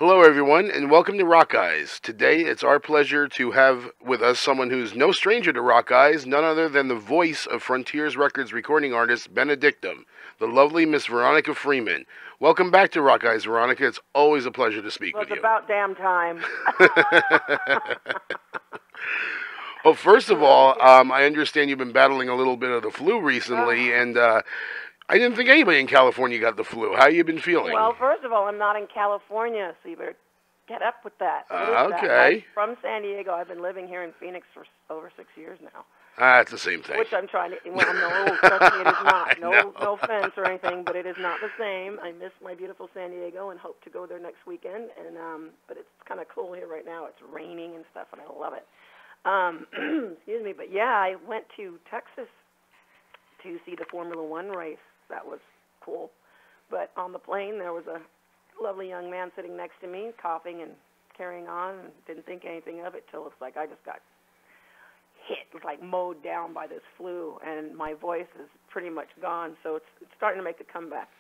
Hello, everyone, and welcome to Rockeyez. Today, it's our pleasure to have with us someone who's no stranger to Rockeyez, none other than the voice of Frontiers Records recording artist Benedictum, the lovely Miss Veronica Freeman. Welcome back to Rockeyez, Veronica. It's always a pleasure to speak with you. Well, it's about damn time. Well, first of all, I understand you've been battling a little bit of the flu recently, and I didn't think anybody in California got the flu. How you been feeling? Well, first of all, I'm not in California, so you better get up with that. Okay. I'm from San Diego. I've been living here in Phoenix for over 6 years now. It's the same thing. Which I'm trying to. Well, no, trust me, it is not. No offense or anything, but it is not the same. I miss my beautiful San Diego and hope to go there next weekend. And but it's kind of cool here right now. It's raining and stuff, and I love it. Excuse me, but yeah, I went to Texas to see the Formula One race. That was cool. But on the plane, there was a lovely young man sitting next to me, coughing and carrying on, and didn't think anything of it till it's like I just got hit, like mowed down by this flu, and my voice is pretty much gone. So it's starting to make a comeback.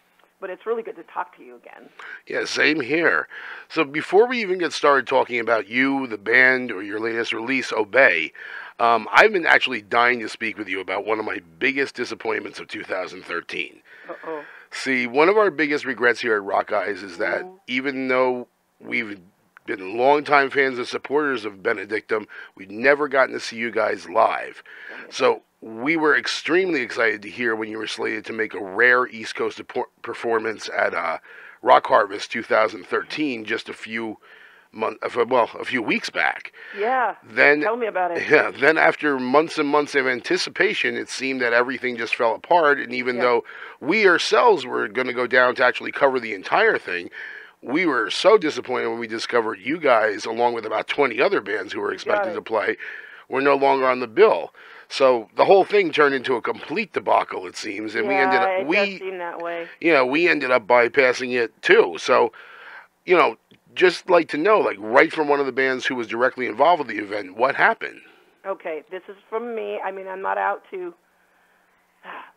But it's really good to talk to you again. Yeah, same here. So before we even get started talking about you, the band, or your latest release, Obey, I've been actually dying to speak with you about one of my biggest disappointments of 2013. Uh-oh. See, one of our biggest regrets here at Rockeyez is that even though we've been longtime fans and supporters of Benedictum, we've never gotten to see you guys live. So we were extremely excited to hear when you were slated to make a rare East Coast performance at Rock Harvest 2013, just a few weeks back. Yeah. Then, tell me about it. Yeah. Then after months and months of anticipation, it seemed that everything just fell apart. And even though we ourselves were going to go down to actually cover the entire thing, we were so disappointed when we discovered you guys, along with about 20 other bands who were expected to play, were no longer on the bill. So the whole thing turned into a complete debacle, it seems, and it does seem that way. We ended up bypassing it too. So, just like to know, like right from one of the bands who was directly involved with the event, what happened? Okay, this is from me. I mean, I'm not out to.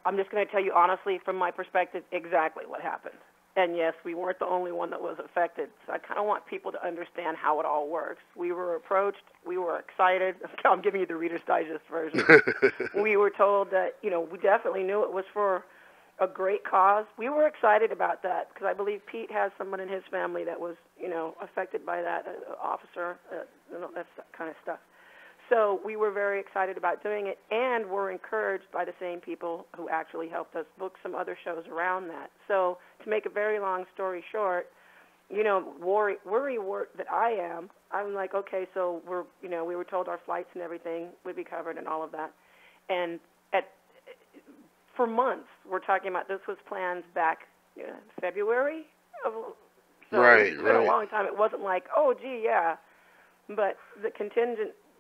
I'm just going to tell you honestly, from my perspective, exactly what happened. And yes, we weren't the only one that was affected. So I kind of want people to understand how it all works. We were approached. We were excited. I'm giving you the Reader's Digest version. We were told that, we definitely knew it was for a great cause. We were excited about that because I believe Pete has someone in his family that was, affected by that, officer, that kind of stuff. So we were very excited about doing it, and were encouraged by the same people who actually helped us book some other shows around that. So to make a very long story short, worry that I am, I'm like, okay, so we were told our flights and everything would be covered and all of that. And for months, we're talking about this was planned back February. So it's been a long time. It wasn't like, oh, gee, yeah. But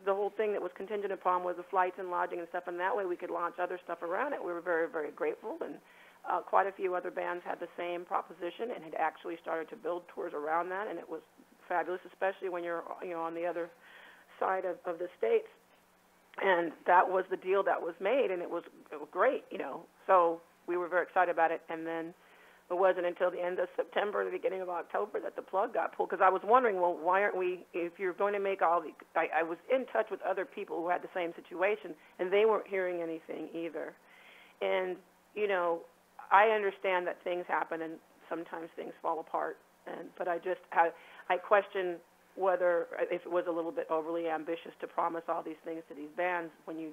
the whole thing that was contingent upon was the flights and lodging and stuff, and that way we could launch other stuff around it. We were very, very grateful, and quite a few other bands had the same proposition and had actually started to build tours around that, and it was fabulous, especially when you're on the other side of the states. And that was the deal that was made, and it was great, So we were very excited about it, and then it wasn't until the end of September, the beginning of October, that the plug got pulled. Because I was wondering, well, why aren't we, if you're going to make all the, I was in touch with other people who had the same situation, and they weren't hearing anything either. And, I understand that things happen and sometimes things fall apart. But I question whether, if it was a little bit overly ambitious to promise all these things to these bands when you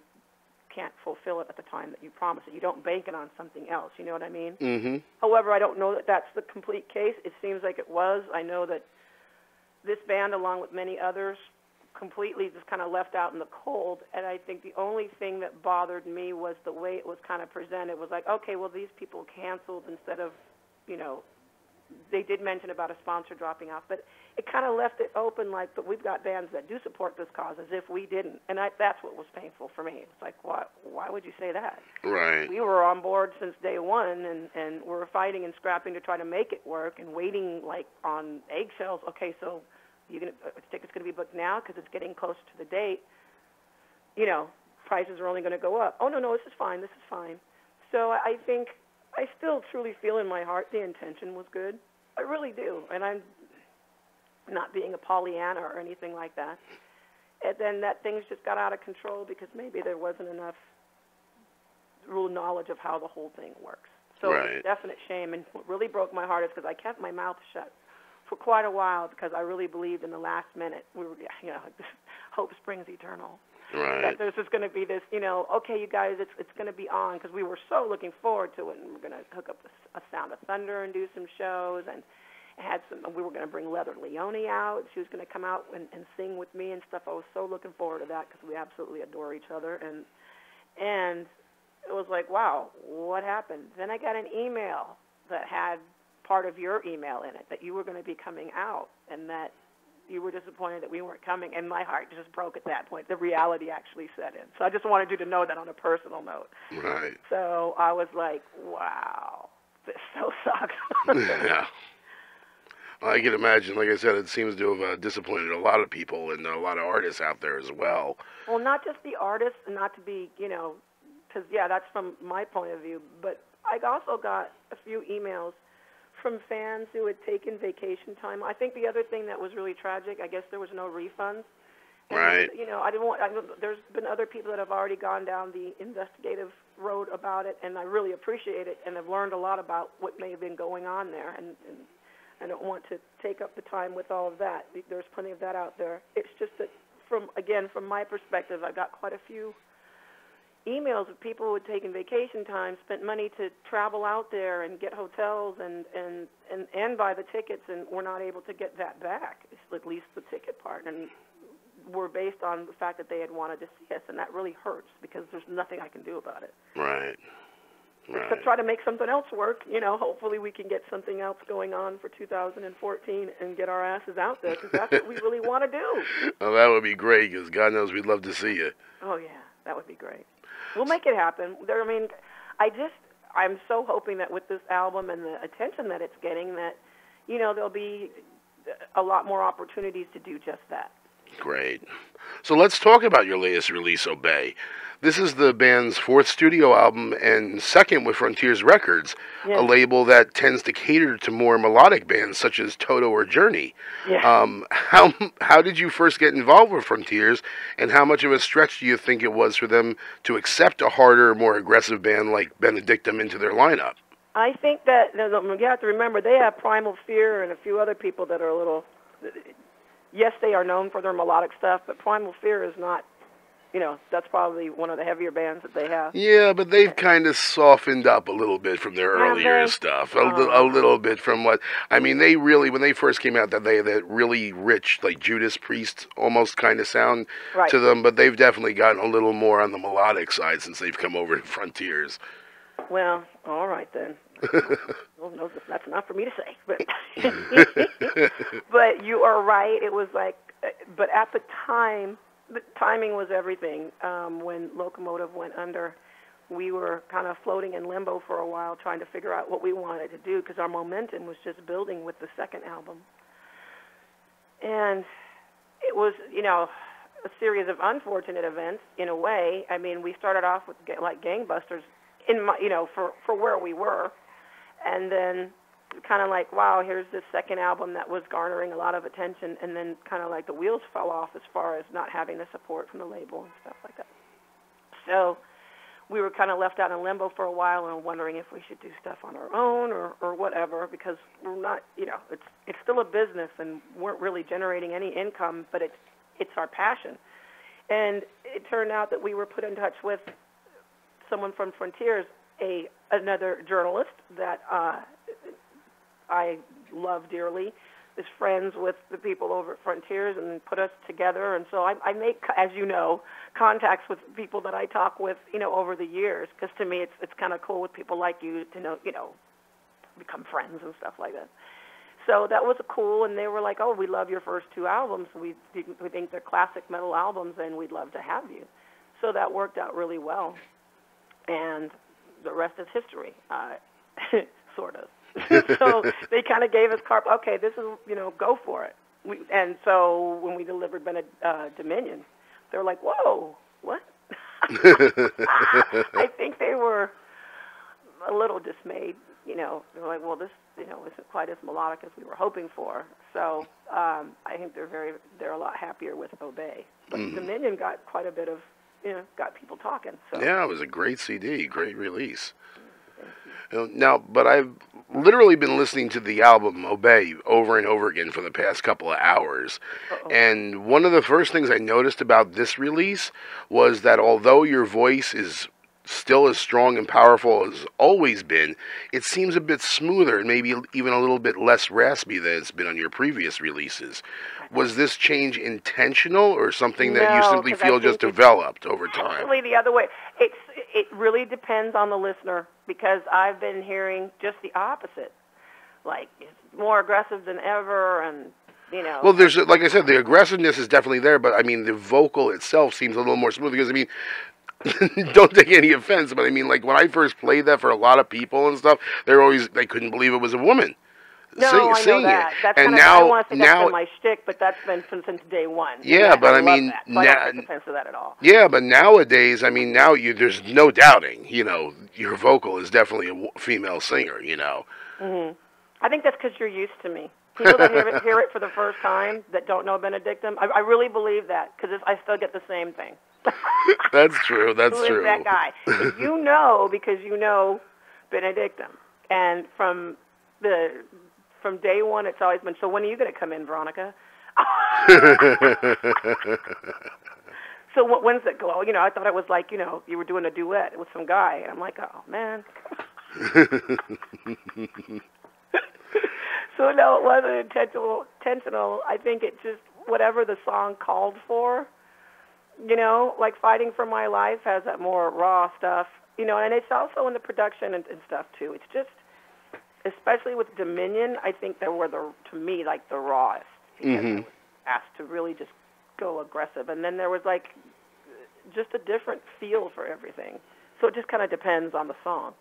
can't fulfill it at the time that you promise it. You don't bank it on something else, you know what I mean? Mm-hmm. However, I don't know that that's the complete case. It seems like it was. I know that this band, along with many others, completely just kind of left out in the cold, and I think the only thing that bothered me was the way it was kind of presented. It was like, okay, well, these people canceled instead of, they did mention about a sponsor dropping off, but it kind of left it open like, but we've got bands that do support this cause as if we didn't. And that's what was painful for me. It's like, why would you say that? Right. We were on board since day one, and we're fighting and scrapping to try to make it work and waiting like on eggshells. Okay, so tickets going to be booked now because it's getting closer to the date. Prices are only going to go up. Oh, no, this is fine. So I think I still truly feel in my heart the intention was good. I really do. And not being a Pollyanna or anything like that. And then that things just got out of control because maybe there wasn't enough real knowledge of how the whole thing works. So it's a definite shame. And what really broke my heart is because I kept my mouth shut for quite a while because I really believed in the last minute we were, hope springs eternal. Right. That there's just going to be this, okay, you guys, it's going to be on because we were so looking forward to it, and we're going to hook up a Sound of Thunder and do some shows, and we were going to bring Leather Leone out. She was going to come out and sing with me and stuff. I was so looking forward to that because we absolutely adore each other, and it was like, wow, what happened? Then I got an email that had part of your email in it, that you were going to be coming out, and that you were disappointed that we weren't coming, and my heart just broke at that point. The reality actually set in. So I just wanted you to know that on a personal note. Right. So I was like, wow, this so sucks. Yeah. I can imagine. Like I said, it seems to have disappointed a lot of people and a lot of artists out there as well. Well, not just the artists, and not to be, because, that's from my point of view, but I also got a few emails from fans who had taken vacation time. I think the other thing that was really tragic, I guess there was no refunds. And, right. There's been other people that have already gone down the investigative road about it, and I really appreciate it, and I've learned a lot about what may have been going on there, and I don't want to take up the time with all of that. There's plenty of that out there. It's just that, from my perspective, I got quite a few emails of people who had taken vacation time, spent money to travel out there and get hotels and buy the tickets, and were not able to get that back, at least the ticket part, and were based on the fact that they had wanted to see us, and that really hurts because there's nothing I can do about it. Right. Except try to make something else work. Hopefully we can get something else going on for 2014 and get our asses out there, because that's what we really want to do. Well, that would be great, because God knows we'd love to see you. Oh, yeah, that would be great. We'll make it happen. I'm so hoping that with this album and the attention that it's getting, that, there'll be a lot more opportunities to do just that. Great. So let's talk about your latest release, Obey. This is the band's fourth studio album and second with Frontiers Records, a label that tends to cater to more melodic bands such as Toto or Journey. Yeah. How did you first get involved with Frontiers, and how much of a stretch do you think it was for them to accept a harder, more aggressive band like Benedictum into their lineup? I think that you have to remember they have Primal Fear and a few other people that are a little. Yes, they are known for their melodic stuff, but Primal Fear is not. That's probably one of the heavier bands that they have. Yeah, but they've kind of softened up a little bit from their earlier stuff. A little bit from what... I mean, they really, when they first came out, they had that really rich, like Judas Priest almost kind of sound to them, but they've definitely gotten a little more on the melodic side since they've come over to Frontiers. Well, all right then. Well, no, that's not for me to say. But, but you are right. It was like... But at the time... The timing was everything. When Locomotive went under, we were kind of floating in limbo for a while, trying to figure out what we wanted to do, because our momentum was just building with the second album. And it was, a series of unfortunate events in a way. I mean, we started off with like gangbusters, for where we were, and then kind of like, wow, here's this second album that was garnering a lot of attention, and then kind of like the wheels fell off as far as not having the support from the label and stuff like that. So we were kind of left out in limbo for a while and wondering if we should do stuff on our own or whatever, because we're not, it's still a business and weren't really generating any income, but it's our passion. And it turned out that we were put in touch with someone from Frontiers, another journalist that I love dearly, is friends with the people over at Frontiers and put us together. And so I make, as you know, contacts with people that I talk with, over the years, because to me it's kind of cool with people like you to know, become friends and stuff like that. So that was cool, and they were like, oh, we love your first two albums. We think they're classic metal albums, and we'd love to have you. So that worked out really well. And the rest is history, sort of. So they kind of gave us okay, this is, go for it. And so when we delivered Dominion, they were like, whoa, what? I think they were a little dismayed, They're like, well, this, isn't quite as melodic as we were hoping for. So I think they're a lot happier with Obey. But Dominion got quite a bit of, got people talking. So. Yeah, it was a great CD, great release. Now, but I've literally been listening to the album Obey over and over again for the past couple of hours. And one of the first things I noticed about this release was that although your voice is still as strong and powerful as always been, it seems a bit smoother and maybe even a little bit less raspy than it's been on your previous releases. Was this change intentional or something that you simply feel just developed over time? Actually, the other way. It really depends on the listener, because I've been hearing just the opposite. Like, it's more aggressive than ever, and, Well, there's, like I said, the aggressiveness is definitely there, but, I mean, the vocal itself seems a little more smooth, because, I mean, don't take any offense, but, I mean, like, when I first played that for a lot of people and stuff, they couldn't believe it was a woman. No, I know that. That's and kind now, I don't want to say that's been my shtick, but that's been since day one. Yeah, but I mean, so I don't take offense to that at all. Yeah, but nowadays, I mean, there's no doubting, your vocal is definitely a female singer, I think that's because you're used to me. People that hear it for the first time that don't know Benedictum, I really believe that, because I still get the same thing. That's true. That's Who true. is that guy? Because you know Benedictum, and from day one, it's always been, so when are you going to come in, Veronica? So when's it go? I thought it was like, you were doing a duet with some guy. And I'm like, oh, man. So, no, it wasn't intentional. I think it just, whatever the song called for, like Fighting for My Life has that more raw stuff, and it's also in the production and stuff, too. It's just, especially with Dominion, I think they were, to me, like the rawest. Because I was asked to really just go aggressive. And then there was, like, just a different feel for everything. So it just kind of depends on the song.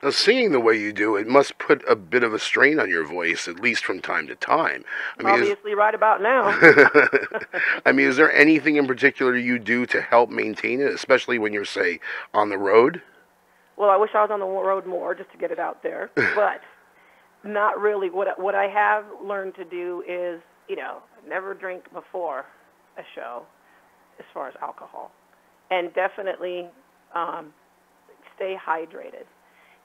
Now, singing the way you do, it must put a bit of a strain on your voice, at least from time to time. I mean, obviously, right about now. I mean, is there anything in particular you do to help maintain it, especially when you're, say, on the road? Well, I wish I was on the road more just to get it out there, but not really. What I have learned to do is, never drink before a show, as far as alcohol, and definitely stay hydrated.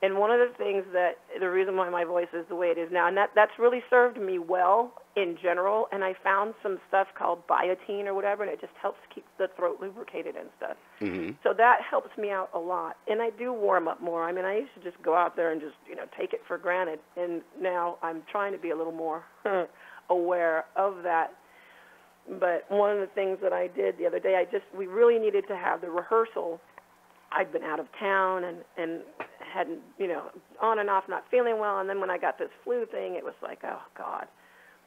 And one of the things the reason why my voice is the way it is now, and that's really served me well in general, and I found some stuff called biotin or whatever, and it just helps keep the throat lubricated and stuff. So that helps me out a lot. And I do warm up more. I mean, I used to just go out there and just, take it for granted, and now I'm trying to be a little more aware of that. But one of the things that I did the other day, we really needed to have the rehearsal. I'd been out of town and hadn't, on and off not feeling well, and then when I got this flu thing, it was like, oh, God.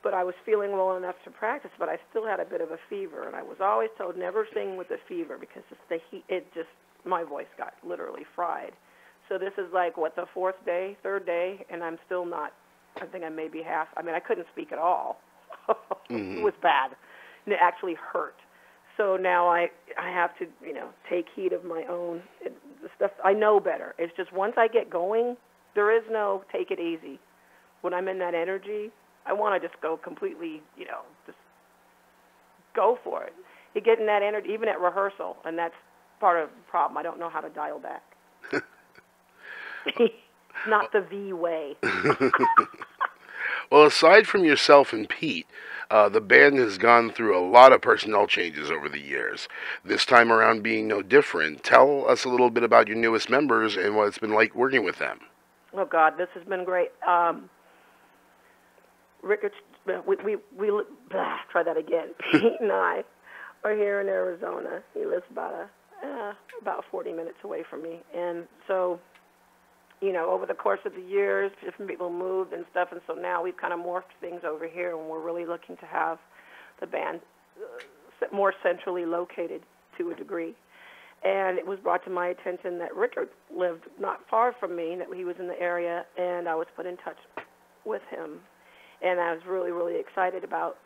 But I was feeling well enough to practice, but I still had a bit of a fever, and I was always told never sing with a fever because the heat, my voice got literally fried. So this is like, the third day, and I'm still not, I think I may be half, I couldn't speak at all. It was bad, and it actually hurt. So now I have to, take heed of my own the stuff. I know better. It's just once I get going, there is no take it easy. When I'm in that energy, I want to just go completely, just go for it. You get in that energy, even at rehearsal, and that's part of the problem. I don't know how to dial back. Not the V way. Well, aside from yourself and Pete, the band has gone through a lot of personnel changes over the years. This time around being no different. Tell us a little bit about your newest members and what it's been like working with them. Oh, God, this has been great. Try that again. Pete and I are here in Arizona. He lives about 40 minutes away from me. And so, over the course of the years, different people moved and stuff, and so now we've kind of morphed things over here, and we're really looking to have the band more centrally located to a degree. And it was brought to my attention that Richard lived not far from me, that he was in the area, and I was put in touch with him. And I was really, really excited about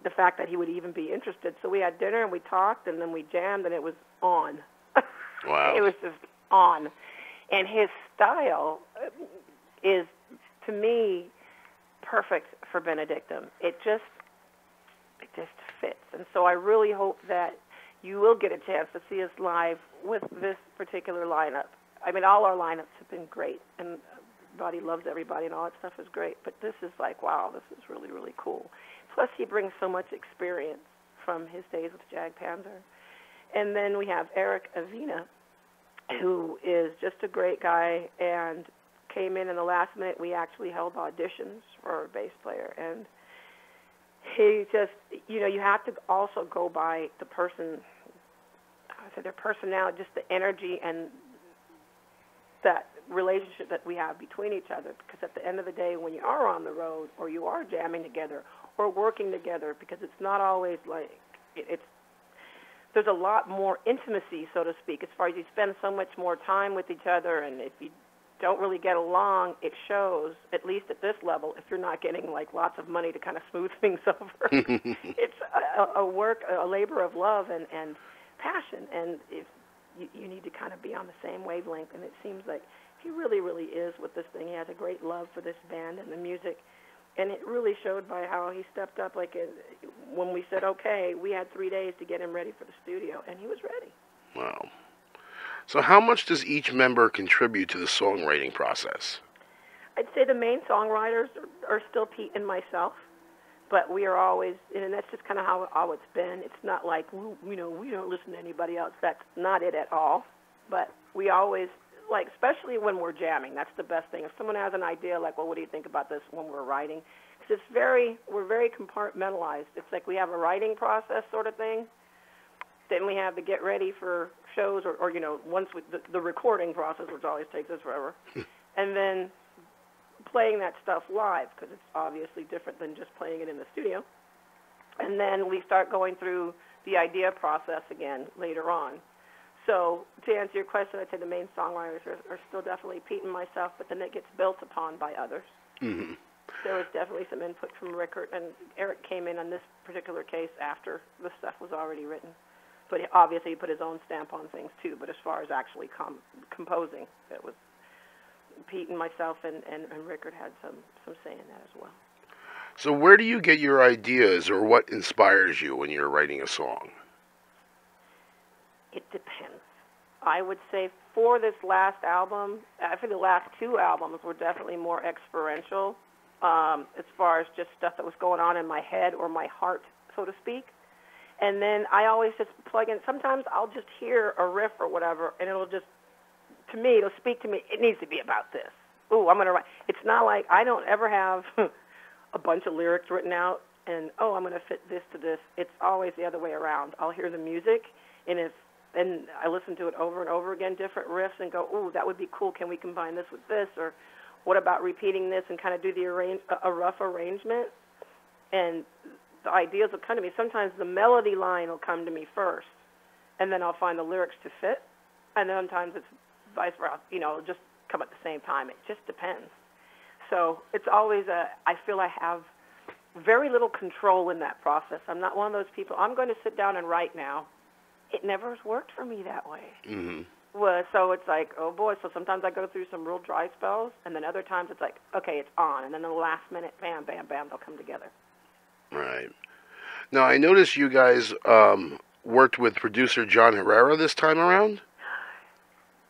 the fact that he would even be interested. So we had dinner, and we talked, and then we jammed, and it was on. Wow. It was just on. And his style is, to me, perfect for Benedictum. It just fits. And so I really hope that you will get a chance to see us live with this particular lineup. I mean, all our lineups have been great, and everybody loves everybody, and all that stuff is great. But this is like, wow, this is really, really cool. Plus, he brings so much experience from his days with Jag Panzer. And then we have Eric Avina, who is just a great guy and came in the last minute. We actually held auditions for a bass player, and he just, you have to also go by the person, their personality, just the energy and that relationship that we have between each other, because at the end of the day, when you are on the road or you are jamming together or working together, because it's not always like, there's a lot more intimacy, so to speak, as far as you spend so much more time with each other, and if you don't really get along, it shows, at least at this level, if you're not getting like lots of money to kind of smooth things over. It's a labor of love and passion, and if you need to kind of be on the same wavelength, and it seems like he really, really is with this thing. He has a great love for this band and the music, and it really showed by how he stepped up. Like when we said, okay, we had 3 days to get him ready for the studio, and he was ready. Wow. So how much does each member contribute to the songwriting process? I'd say the main songwriters are still Pete and myself, but we are always, and that's just kind of how it's been. It's not like, we don't listen to anybody else. That's not it at all. But we always, like, especially when we're jamming, that's the best thing. If someone has an idea, like, well, what do you think about this when we're writing? Because we're very compartmentalized. It's like we have a writing process sort of thing. Then we have to get ready for shows, or once the recording process, which always takes us forever, and then playing that stuff live, because it's obviously different than just playing it in the studio. And then we start going through the idea process again later on. So to answer your question, I'd say the main songwriters are still definitely Pete and myself, but then it gets built upon by others. Mm-hmm. There was definitely some input from Rickard, and Eric came in on this particular case after the stuff was already written. But obviously he put his own stamp on things too. But as far as actually composing, it was Pete and myself, and Rickard had some say in that as well. So where do you get your ideas, or what inspires you when you're writing a song? It depends. I would say for this last album, for the last two albums were definitely more experiential, as far as just stuff that was going on in my head or my heart, so to speak. And then I always just plug in. Sometimes I'll just hear a riff or whatever, and it'll speak to me. It needs to be about this. Ooh, I'm going to write. It's not like I don't ever have a bunch of lyrics written out and, I'm going to fit this to this. It's always the other way around. I'll hear the music, and I listen to it over and over again, different riffs, and go, ooh, that would be cool. Can we combine this with this? Or what about repeating this and kind of do a rough arrangement? And the ideas will come to me. Sometimes the melody line will come to me first, and then I'll find the lyrics to fit. And then sometimes it's vice versa. It'll just come at the same time. It just depends. So it's always I feel I have very little control in that process. I'm not one of those people, I'm going to sit down and write now. It never has worked for me that way. Mm-hmm. Well, so it's like, oh boy, so sometimes I go through some real dry spells, and then other times it's like, okay, it's on, and then in the last minute, bam, bam, bam, they'll come together. Right. Now, I noticed you guys worked with producer John Herrera this time around.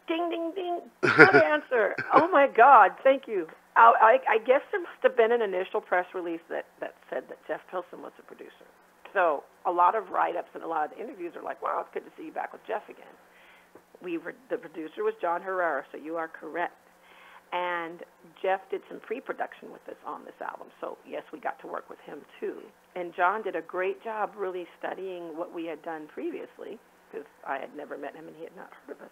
Ding, ding, ding. Good answer. Oh, my God. Thank you. I guess there must have been an initial press release that said that Jeff Pilson was the producer. So a lot of write-ups and a lot of the interviews are like, wow, it's good to see you back with Jeff again. The producer was John Herrera, so you are correct. And Jeff did some pre-production with us on this album, so yes, we got to work with him too. And John did a great job really studying what we had done previously, because I had never met him and he had not heard of us.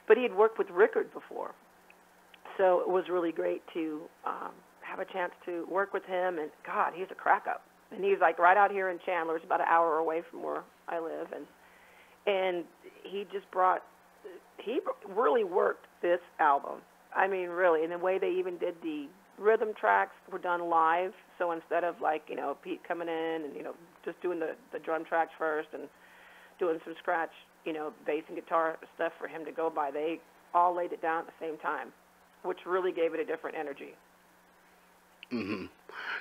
But he had worked with Rickard before, so it was really great to have a chance to work with him. And God, he's a crack-up. And he's like right out here in Chandler. It's about an hour away from where I live. And he really worked this album. I mean, really, in the way they even did the rhythm tracks were done live. So instead of like, Pete coming in and, just doing the drum tracks first and doing some scratch, bass and guitar stuff for him to go by, they all laid it down at the same time, which really gave it a different energy. Hmm.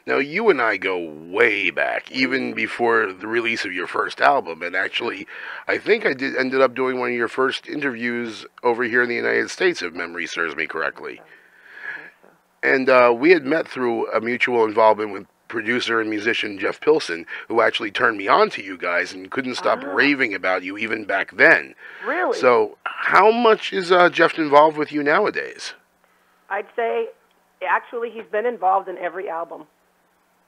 Now, you and I go way back, even before the release of your first album. And actually, I think I ended up doing one of your first interviews over here in the United States, if memory serves me correctly. I think so. And we had met through a mutual involvement with producer and musician Jeff Pilson, who actually turned me on to you guys and couldn't stop Ah, raving about you even back then. really? So, how much is Jeff involved with you nowadays? I'd say, actually, he's been involved in every album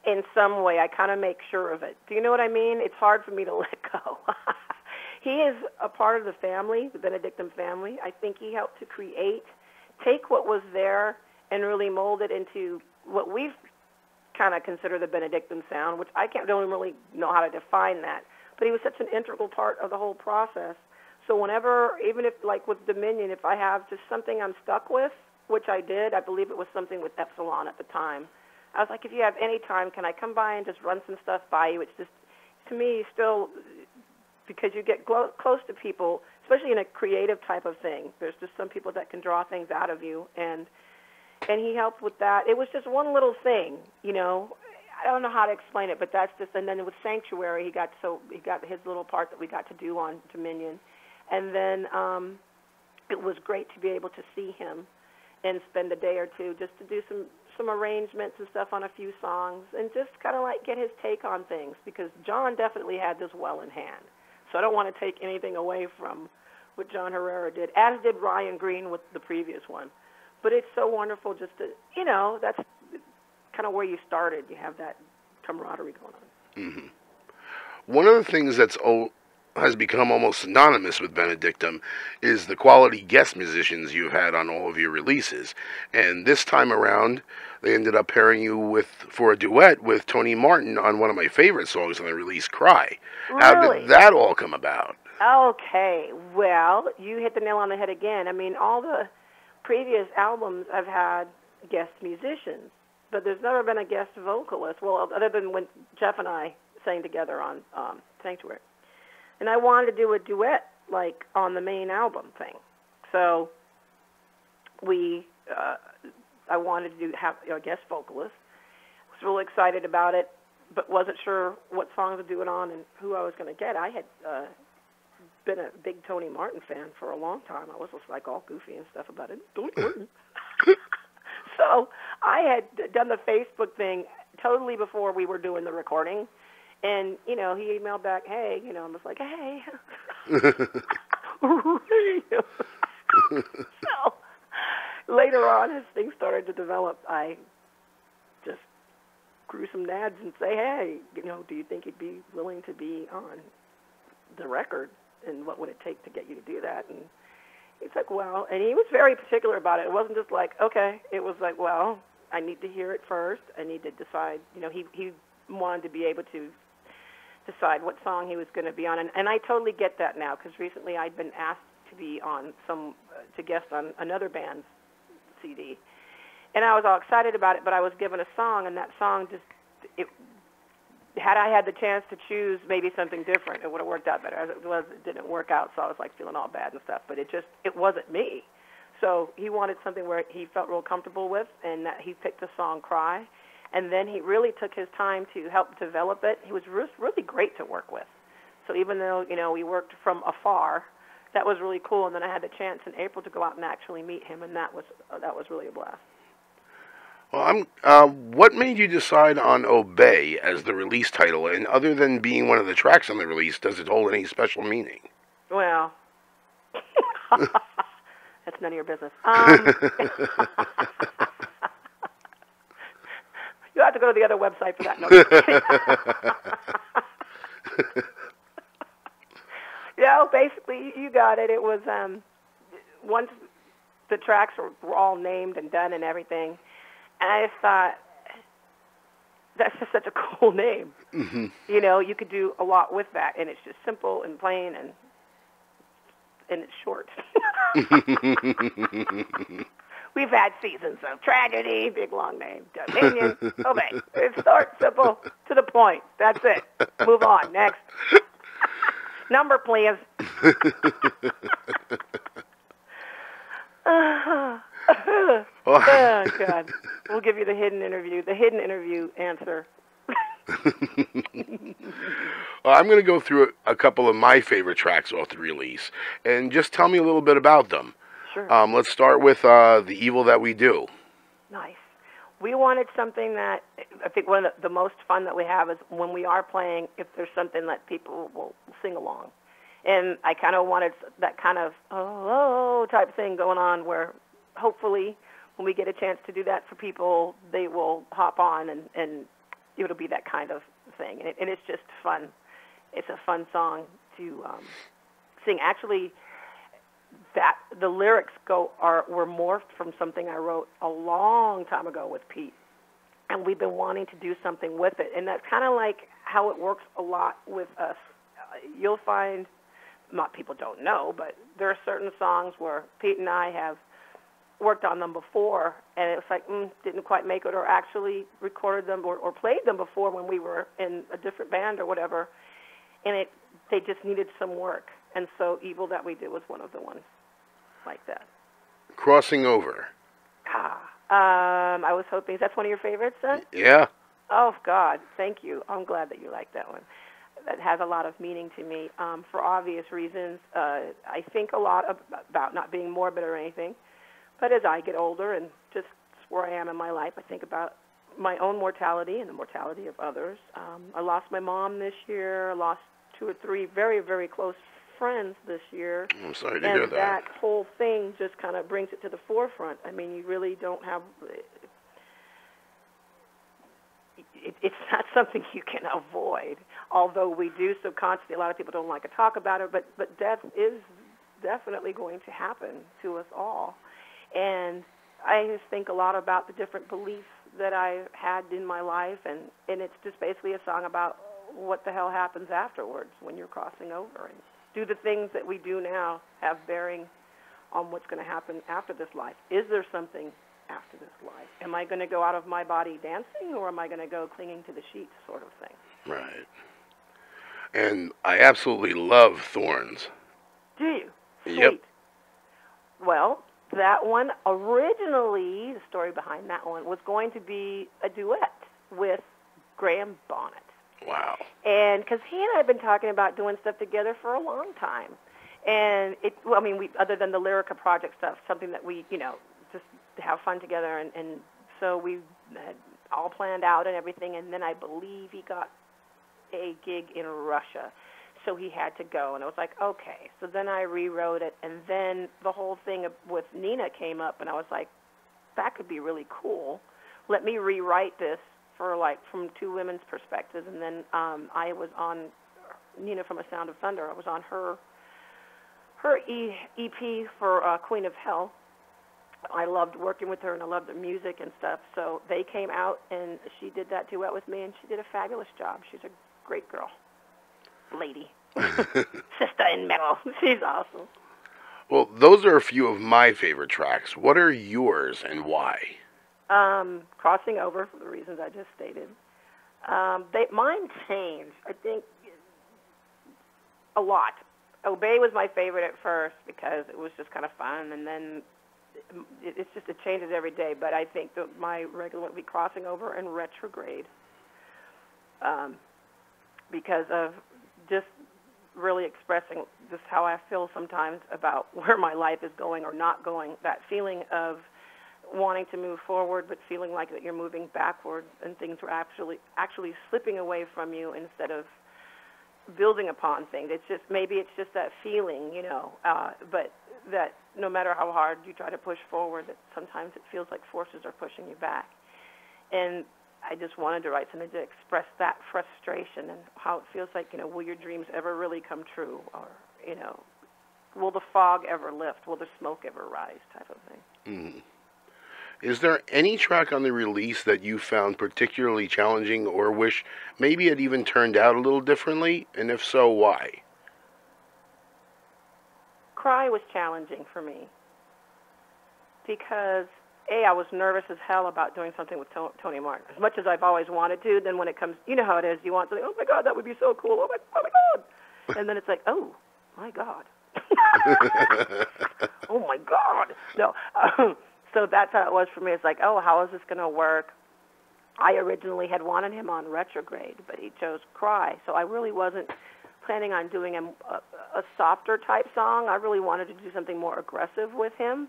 in some way. I kind of make sure of it. Do you know what I mean? It's hard for me to let go. He is a part of the family, the Benedictum family. I think he helped to take what was there and really mold it into what we've kind of consider the Benedictum sound, which don't really know how to define that. But he was such an integral part of the whole process. So whenever, even if like with Dominion, if I have just something I'm stuck with, which I did, I believe it was something with Epsilon at the time. I was like, if you have any time, can I come by and just run some stuff by you? It's just, to me, still, because you get close to people, especially in a creative type of thing. There's just some people that can draw things out of you, and he helped with that. It was just one little thing, you know. I don't know how to explain it, but that's just. And then with Sanctuary, he got his little part that we got to do on Dominion, and then it was great to be able to see him and spend a day or two just to do some arrangements and stuff on a few songs and just kind of like get his take on things, because John definitely had this well in hand. So I don't want to take anything away from what John Herrera did, as did Ryan Green with the previous one. But it's so wonderful just to, you know, that's kind of where you started. You have that camaraderie going on. Mm-hmm. One of the things has become almost synonymous with Benedictum is the quality guest musicians you've had on all of your releases. And this time around, they ended up pairing you for a duet with Tony Martin on one of my favorite songs on the release, Cry. Really? How did that all come about? Okay, well, you hit the nail on the head again. I mean, all the previous albums I've had guest musicians, but there's never been a guest vocalist, well, other than when Jeff and I sang together on Sanctuary. And I wanted to do a duet, like, on the main album thing. So I wanted to have a guest vocalist. I was really excited about it, but wasn't sure what songs to do it on and who I was going to get. I had been a big Tony Martin fan for a long time. I was just like all goofy and stuff about it. Tony Martin. So I had done the Facebook thing totally before we were doing the recording. And, you know, he emailed back, hey, you know, I was like, hey. So later on, as things started to develop, I just grew some nads and say, hey, you know, do you think you'd be willing to be on the record? And what would it take to get you to do that? And he's like, well, and he was very particular about it. It wasn't just like, okay. It was like, well, I need to hear it first. I need to decide. You know, he wanted to be able to decide what song he was going to be on. And I totally get that now, because recently I'd been asked to be on to guest on another band's CD. And I was all excited about it, but I was given a song, and that song had I had the chance to choose maybe something different, it would have worked out better. As it was, it didn't work out, so I was like feeling all bad and stuff. But it wasn't me. So he wanted something where he felt real comfortable with, and that he picked the song Cry. And then he really took his time to help develop it. He was really great to work with. So even though, you know, we worked from afar, that was really cool. And then I had the chance in April to go out and actually meet him, and that was really a blast. Well, what made you decide on Obey as the release title? And other than being one of the tracks on the release, does it hold any special meaning? Well, that's none of your business. You have to go to the other website for that. No. Yeah, basically, you got it. It was once the tracks were all named and done and everything, and I just thought, that's just such a cool name. Mm-hmm. You know, you could do a lot with that, and it's just simple and plain, and it's short. We've had seasons of Tragedy, big long name, Dominion, Obey. It's short, simple, to the point. That's it. Move on. Next. Number, please. Well, Oh, God. We'll give you the hidden interview answer. well, I'm going to go through a couple of my favorite tracks off the release, and just tell me a little bit about them. Sure. Let's start with The Evil That We Do. Nice. We wanted something that, I think one of the most fun that we have is when we are playing, if there's something that people will sing along. And I kind of wanted that kind of, oh, type thing going on where hopefully when we get a chance to do that for people, they will hop on and it'll be that kind of thing. And it's just fun. It's a fun song to sing. Actually, that the lyrics were morphed from something I wrote a long time ago with Pete, and we've been wanting to do something with it. And that's kind of like how it works a lot with us. You'll find, not people don't know, but there are certain songs where Pete and I have worked on them before, and it was like, didn't quite make it, or actually recorded them or played them before when we were in a different band or whatever, and they just needed some work. And so Evil That We Do was one of the ones like that. Crossing Over. I was hoping, that's one of your favorites then? Yeah. Oh, God, thank you. I'm glad that you like that one. That has a lot of meaning to me for obvious reasons. I think a lot about not being morbid or anything, but as I get older and just where I am in my life, I think about my own mortality and the mortality of others. I lost my mom this year. I lost 2 or 3 very, very close friends this year. I'm sorry to hear that. And that whole thing just kind of brings it to the forefront. I mean, you really don't have... It's not something you can avoid, although we do so constantly. A lot of people don't like to talk about it, but death is definitely going to happen to us all. And I just think a lot about the different beliefs that I had in my life, and it's just basically a song about what the hell happens afterwards when you're crossing over. And do the things that we do now have bearing on what's going to happen after this life? Is there something after this life? Am I going to go out of my body dancing, or am I going to go clinging to the sheets, sort of thing? Right. And I absolutely love Thorns. Do you? Sweet. Yep. Well, that one, originally, the story behind that one was going to be a duet with Graham Bonnet. Wow. And because he and I have been talking about doing stuff together for a long time. And other than the Lyrica project stuff, something that we, just to have fun together. And so we had all planned out and everything. And then I believe he got a gig in Russia. So he had to go. And I was like, okay. So then I rewrote it. And then the whole thing with Nina came up. And I was like, that could be really cool. Let me rewrite this from 2 women's perspectives. And then I was on Nina from A Sound of Thunder. I was on her EP for Queen of Hell. I loved working with her, and I loved the music and stuff. So they came out, and she did that duet with me, and she did a fabulous job. She's a great girl. Lady. Sister in metal. She's awesome. Well, those are a few of my favorite tracks. What are yours and why? Crossing Over, for the reasons I just stated. Mine changed, I think, a lot. Obey was my favorite at first because it was just kind of fun, and then it changes every day. But I think that my regular one would be Crossing Over and Retrograde, because of just really expressing just how I feel sometimes about where my life is going or not going. That feeling of wanting to move forward, but feeling like that you're moving backward, and things are actually slipping away from you instead of building upon things. Maybe it's just that feeling, but that no matter how hard you try to push forward, that sometimes it feels like forces are pushing you back. And I just wanted to write something to express that frustration and how it feels like, will your dreams ever really come true? Or, will the fog ever lift? Will the smoke ever rise, type of thing. Mm. Is there any track on the release that you found particularly challenging or wish maybe it even turned out a little differently? And if so, why? Cry was challenging for me because, I was nervous as hell about doing something with Tony Martin. As much as I've always wanted to, then when it comes, you know how it is, you want something, oh my God, that would be so cool, oh my God. And then it's like, oh my God. Oh my God. No. So that's how it was for me. It's like, oh, how is this going to work? I originally had wanted him on Retrograde, but he chose Cry. So I really wasn't planning on doing a softer type song. I really wanted to do something more aggressive with him.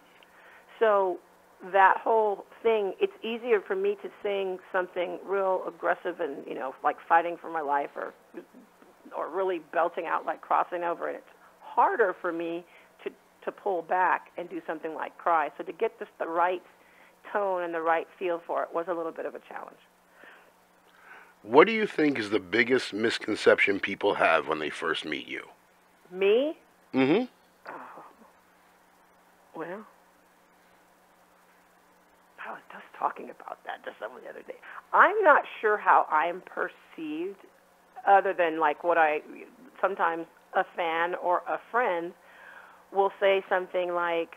So that whole thing, it's easier for me to sing something real aggressive and, you know, like fighting for my life or really belting out like Crossing Over. And it's harder for me to pull back and do something like Cry. So to get just the right tone and the right feel for it was a little bit of a challenge. What do you think is the biggest misconception people have when they first meet you? Me? Mm-hmm. Oh. Well, I was just talking about that just the other day. I'm not sure how I'm perceived other than like what sometimes a fan or a friend will say something like,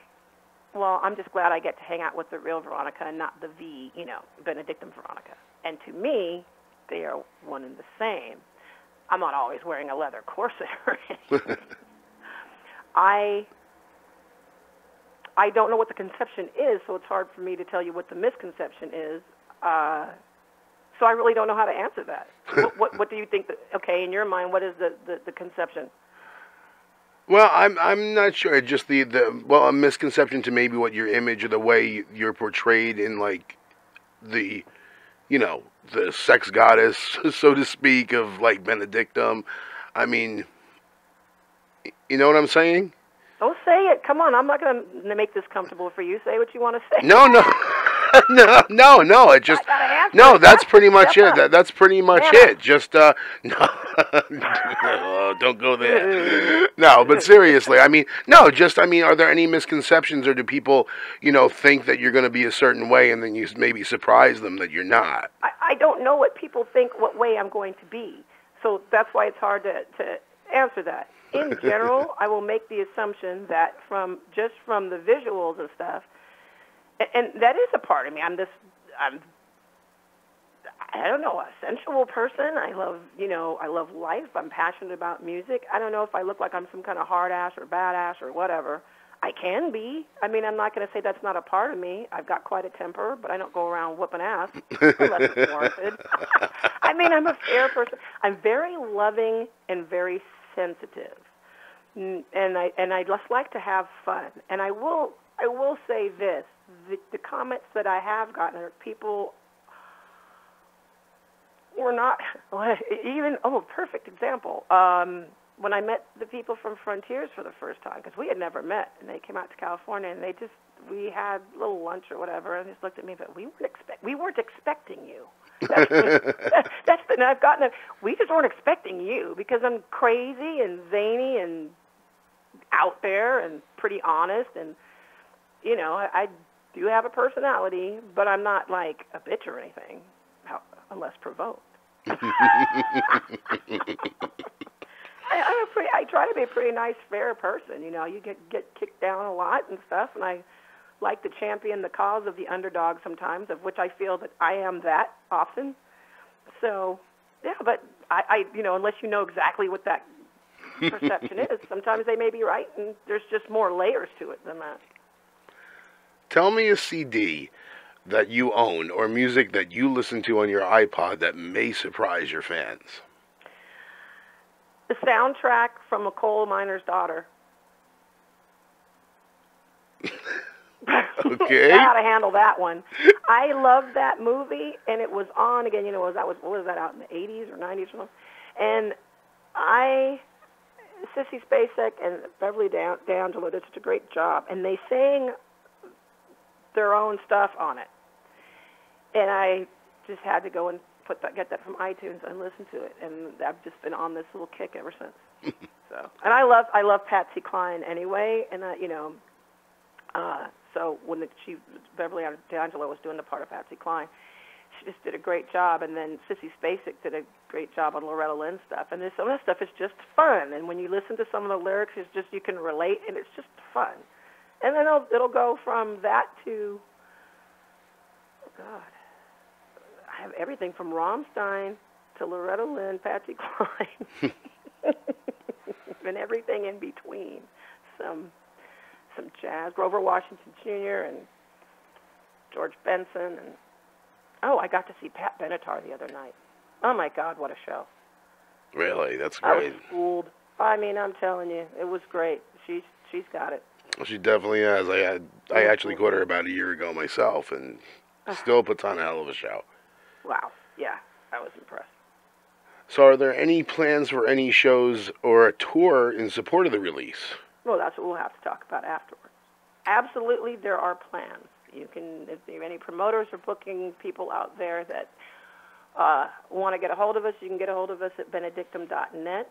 well, I'm just glad I get to hang out with the real Veronica and not the Benedictum Veronica. And to me, they are one and the same. I'm not always wearing a leather corset or anything. I don't know what the conception is, so it's hard for me to tell you what the misconception is. So I really don't know how to answer that. What do you think? Okay, in your mind, what is the conception? Well, I'm not sure. Just a misconception to maybe what your image or the way you're portrayed in like the sex goddess, so to speak, of like Benedictum. I mean, you know what I'm saying? Oh, say it. Come on. I'm not going to make this comfortable for you. Say what you want to say. No. No. It just That's pretty much it. That's pretty much it. Just no, don't go there. No, but seriously, I mean, no. Are there any misconceptions, or do people, think that you're going to be a certain way, and then you maybe surprise them that you're not? I don't know what people think what way I'm going to be, so that's why it's hard to answer that. In general, I will make the assumption that from the visuals and stuff. And that is a part of me. I don't know, a sensual person. I love life. I'm passionate about music. I don't know if I look like I'm some kind of hard ass or badass or whatever. I can be. I mean, I'm not going to say that's not a part of me. I've got quite a temper, but I don't go around whooping ass unless it's warranted. I mean, I'm a fair person. I'm very loving and very sensitive. And I just like to have fun. And I will say this. The comments that I have gotten are people were not even, perfect example. When I met the people from Frontiers for the first time, because we had never met, and they came out to California, and we had a little lunch or whatever, and they just looked at me, but we weren't expecting you. We just weren't expecting you, because I'm crazy and zany and out there and pretty honest, and, I do have a personality, but I'm not like a bitch or anything, unless provoked. I try to be a pretty nice, fair person. You get kicked down a lot and stuff, and I like to champion the cause of the underdog sometimes, of which I feel that I am that often. So, yeah, but I unless you know exactly what that perception is, sometimes they may be right, and there's just more layers to it than that. Tell me a CD that you own or music that you listen to on your iPod that may surprise your fans. The soundtrack from A Coal Miner's Daughter. Okay. I how to handle that one. I love that movie, and it was on again. What was that out in the 80s or 90s or something? And Sissy Spacek and Beverly D'Angelo did such a great job, and they sang their own stuff on it. And I just had to go and get that from iTunes and listen to it, and I've just been on this little kick ever since. So, and I love Patsy Cline anyway, and so when Beverly D'Angelo was doing the part of Patsy Cline, she just did a great job, and then Sissy Spacek did a great job on Loretta Lynn stuff, and some of that stuff is just fun, and when you listen to some of the lyrics, it's just, you can relate, and it's just fun. And then it'll go from that to, oh God, I have everything from Rammstein to Loretta Lynn, Patsy Cline, and everything in between. Some jazz, Grover Washington Jr., and George Benson, and I got to see Pat Benatar the other night. Oh my God, what a show! Really, that's I great. was fooled. I mean, I'm telling you, it was great. She's got it. She definitely has. I actually caught her about a year ago myself, and still puts on a hell of a show. Wow. Yeah, I was impressed. So are there any plans for any shows or a tour in support of the release? Well, that's what we'll have to talk about afterwards. Absolutely, there are plans. You can, if there are any promoters or booking people out there that want to get a hold of us, you can get a hold of us at benedictum.net.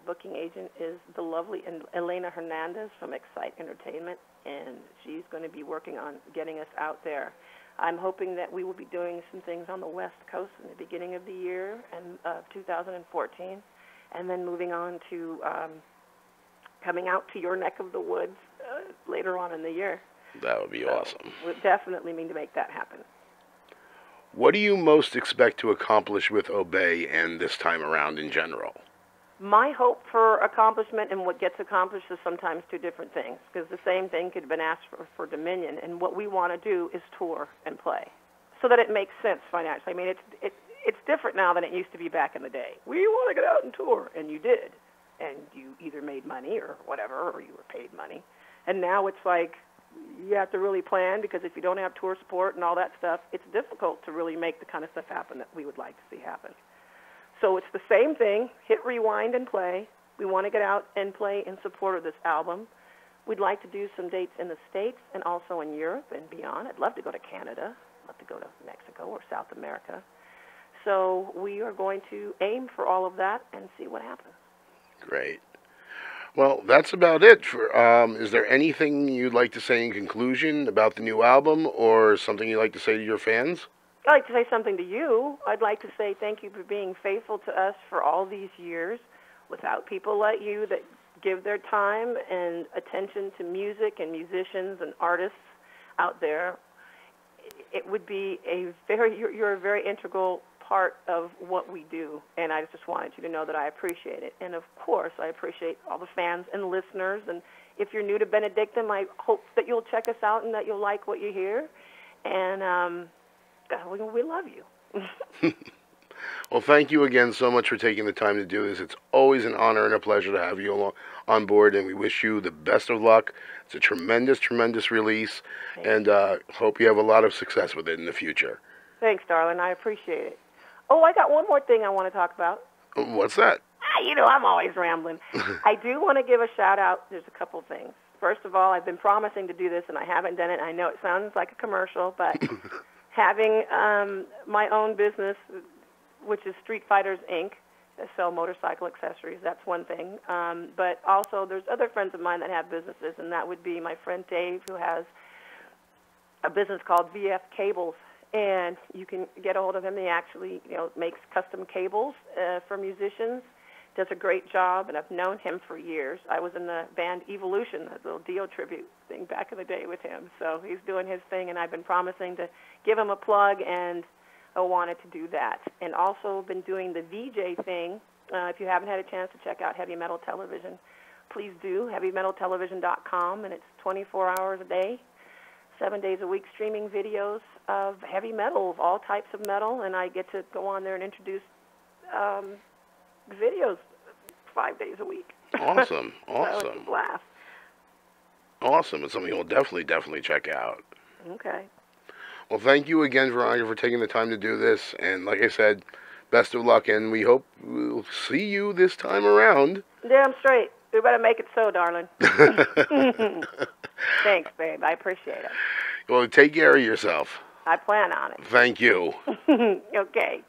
Booking agent is the lovely Elena Hernandez from Excite Entertainment, and she's going to be working on getting us out there. I'm hoping that we will be doing some things on the West Coast in the beginning of the year and 2014, and then moving on to coming out to your neck of the woods later on in the year. That would be awesome. We definitely mean to make that happen. What do you most expect to accomplish with Obey and this time around in general? My hope for accomplishment and what gets accomplished is sometimes two different things, because the same thing could have been asked for Dominion, and what we want to do is tour and play so that it makes sense financially. I mean, it's different now than it used to be back in the day. We want to get out and tour, and you did, and you either made money or whatever, or you were paid money. And now it's like you have to really plan, because if you don't have tour support and all that stuff, it's difficult to really make the kind of stuff happen that we would like to see happen. So it's the same thing, hit rewind and play. We want to get out and play in support of this album. We'd like to do some dates in the States and also in Europe and beyond. I'd love to go to Canada. I'd love to go to Mexico or South America. So we are going to aim for all of that and see what happens. Great. Well, that's about it. Is there anything you'd like to say in conclusion about the new album, or something you'd like to say to your fans? I'd like to say something to you. I'd like to say thank you for being faithful to us for all these years. Without people like you that give their time and attention to music and musicians and artists out there, it would be you're a very integral part of what we do, and I just wanted you to know that I appreciate it. And of course, I appreciate all the fans and listeners, and if you're new to Benedictum, I hope that you'll check us out and that you'll like what you hear, and we love you. Well, thank you again so much for taking the time to do this. It's always an honor and a pleasure to have you on board, and we wish you the best of luck. It's a tremendous, tremendous release, and hope you have a lot of success with it in the future. Thanks, darling. I appreciate it. Oh, I got one more thing I want to talk about. What's that? You know, I'm always rambling. I do want to give a shout-out. There's a couple things. First of all, I've been promising to do this, and I haven't done it. I know it sounds like a commercial, but having my own business, which is Street Fighters, Inc., I sell motorcycle accessories. That's one thing. But also there's other friends of mine that have businesses, and that would be my friend Dave, who has a business called VF Cables. And you can get a hold of him. He actually, makes custom cables for musicians. Does a great job, and I've known him for years. I was in the band Evolution, a little Dio tribute thing back in the day with him. So he's doing his thing, and I've been promising to give him a plug, and I wanted to do that. And also been doing the VJ thing. If you haven't had a chance to check out Heavy Metal Television, please do, heavymetaltelevision.com, and it's 24 hours a day, 7 days a week, streaming videos of heavy metal, of all types of metal, and I get to go on there and introduce videos 5 days a week. Awesome, awesome. So it's a blast. Awesome. It's something you'll definitely check out. Okay. Well, thank you again, Veronica, for taking the time to do this, and like I said, best of luck, and we hope we'll see you this time around. Damn straight. We better make it so, darling. Thanks, babe. I appreciate it. Well, take care of yourself. I plan on it. Thank you. Okay.